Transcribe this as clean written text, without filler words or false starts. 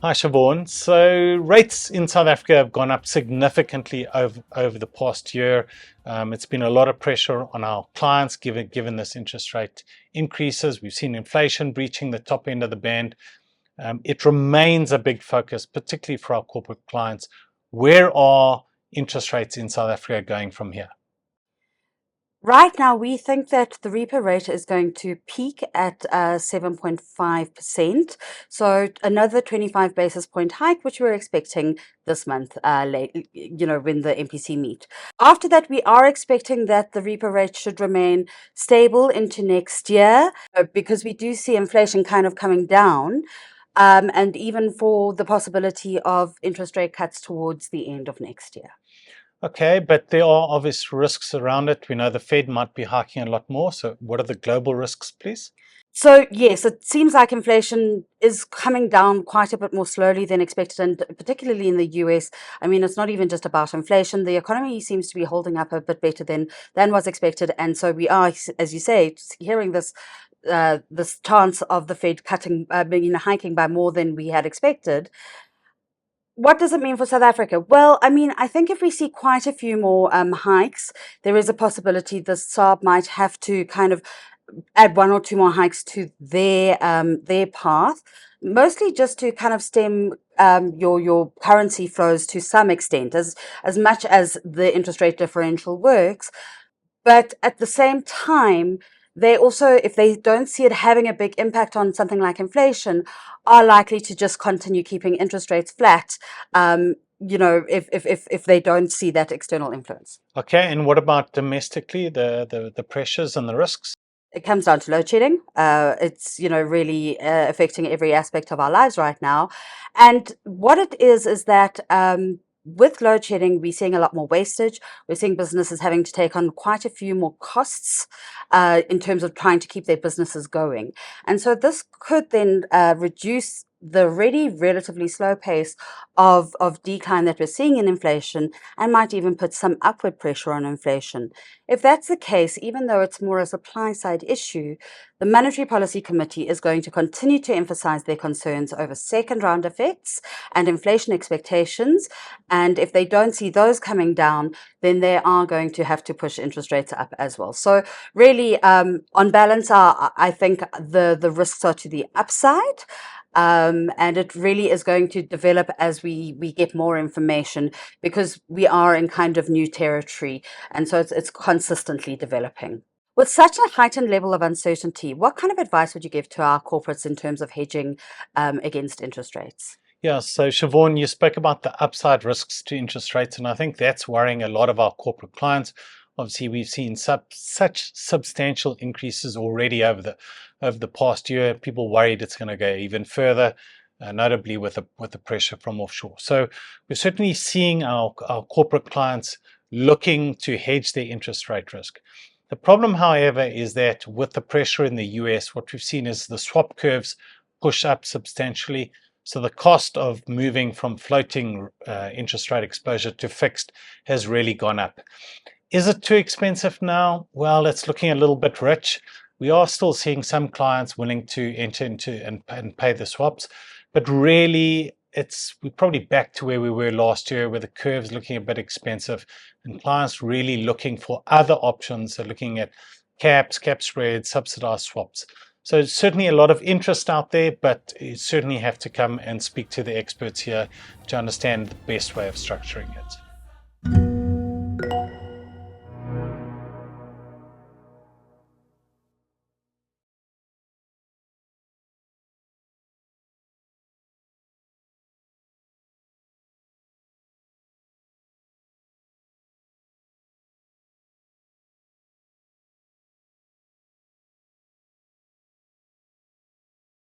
Hi, Siobhan. So rates in South Africa have gone up significantly over the past year. It's been a lot of pressure on our clients given this interest rate increases. We've seen inflation breaching the top end of the band. It remains a big focus, particularly for our corporate clients. Where are interest rates in South Africa going from here? Right now, we think that the repo rate is going to peak at 7.5%. So another 25 basis point hike, which we're expecting this month, when the MPC meet. After that, we are expecting that the repo rate should remain stable into next year because we do see inflation kind of coming down. And even for the possibility of interest rate cuts towards the end of next year. Okay, but there are obvious risks around it. We know the Fed might be hiking a lot more. So what are the global risks, please? So yes, it seems like inflation is coming down quite a bit more slowly than expected, and particularly in the US. I mean, it's not even just about inflation. The economy seems to be holding up a bit better than was expected, and so we are, as you say, hearing this chance of the Fed cutting, hiking by more than we had expected. What does it mean for South Africa? Well, I mean, I think if we see quite a few more hikes, there is a possibility the SARB might have to kind of add one or two more hikes to their path, mostly just to kind of stem your currency flows to some extent, as much as the interest rate differential works. But at the same time, they also, if they don't see it having a big impact on something like inflation, are likely to just continue keeping interest rates flat. If they don't see that external influence. Okay, and what about domestically, the pressures and the risks? It comes down to load shedding. It's really affecting every aspect of our lives right now, and what it is that with load shedding, we're seeing a lot more wastage. We're seeing businesses having to take on quite a few more costs in terms of trying to keep their businesses going, and so this could then reduce the already relatively slow pace of decline that we're seeing in inflation, and might even put some upward pressure on inflation. If that's the case, even though it's more a supply side issue, the Monetary Policy Committee is going to continue to emphasize their concerns over second round effects and inflation expectations. And if they don't see those coming down, then they are going to have to push interest rates up as well. So really, on balance, I think the risks are to the upside. And it really is going to develop as we get more information, because we are in kind of new territory, and so it's consistently developing. With such a heightened level of uncertainty, what kind of advice would you give to our corporates in terms of hedging against interest rates? Yeah, so Siobhan, you spoke about the upside risks to interest rates, and I think that's worrying a lot of our corporate clients. Obviously, we've seen such substantial increases already over the past year. People worried it's going to go even further, notably with the pressure from offshore. So we're certainly seeing our corporate clients looking to hedge their interest rate risk. The problem, however, is that with the pressure in the US, what we've seen is the swap curves push up substantially. So the cost of moving from floating interest rate exposure to fixed has really gone up. Is it too expensive now? Well, it's looking a little bit rich. We are still seeing some clients willing to enter into and pay the swaps, but really we're probably back to where we were last year, where the curve's looking a bit expensive and clients really looking for other options. They're looking at caps, cap spreads, subsidized swaps. So certainly a lot of interest out there, but you certainly have to come and speak to the experts here to understand the best way of structuring it.